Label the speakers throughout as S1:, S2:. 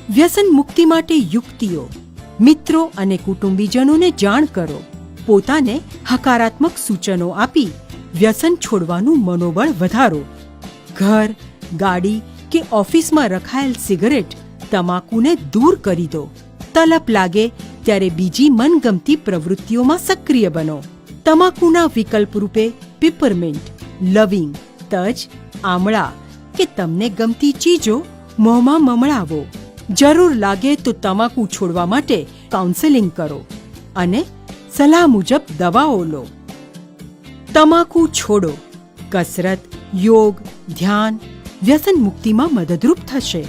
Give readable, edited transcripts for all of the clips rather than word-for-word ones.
S1: વ્યસન મુક્તિ માટે યુક્તિઓ. મિત્રો અને કુટુંબીજનોને જાણ કરો. પોતાને હકારાત્મક સૂચનો આપી વ્યસન છોડવાનું મનોબળ વધારો. ઘર, ગાડી કે ઓફિસમાં રખાયેલ સિગરેટ, તમાકુને દૂર કરી દો. તલપ લાગે ત્યારે બીજી મનગમતી પ્રવૃત્તિઓમાં સક્રિય બનો. તમાકુના વિકલ્પ રૂપે પીપરમિન્ટ, લવિંગ, તજ, આમળા કે તમને ગમતી ચીજો મોંમાં મમણાવો. જરૂર લાગે તો તમાકુ છોડવા માટે કાઉન્સેલિંગ કરો અને સલાહ મુજબ દવાઓ લો. તમાકુ છોડો. કસરત, યોગ, ધ્યાન વ્યસન મુક્તિમાં મદદરૂપ થશે.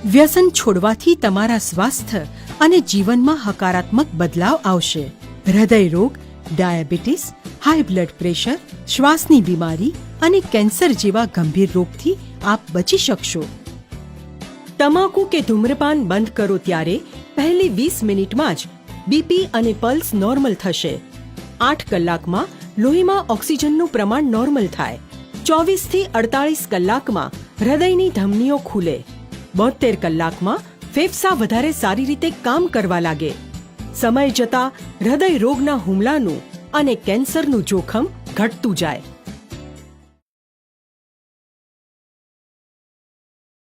S1: વ્યસન છોડવાથી તમારા સ્વાસ્થ્ય અને જીવનમાં હકારાત્મક બદલાવ આવશે. હૃદય રોગ, ડાયાબિટીસ, હાઈ બ્લડ પ્રેશર, શ્વાસની બીમારી અને કેન્સર જેવા ગંભીર રોગથી આપ બચી શકશો. તમાકુ કે ધૂમ્રપાન બંધ કરો ત્યારે પહેલી 20 મિનિટમાં જ બીપી અને પલ્સ નોર્મલ થશે. 8 કલાકમાં લોહીમાં ઓક્સિજનનું પ્રમાણ નોર્મલ થાય. 24 થી 48 કલાકમાં હૃદયની ધમનીઓ ખુલે. 72 કલાકમાં ફેફસા વધારે સારી રીતે કામ કરવા લાગે. સમય જતાં હૃદય રોગના હુમલાનું અને કેન્સરનું જોખમ ઘટતું જાય.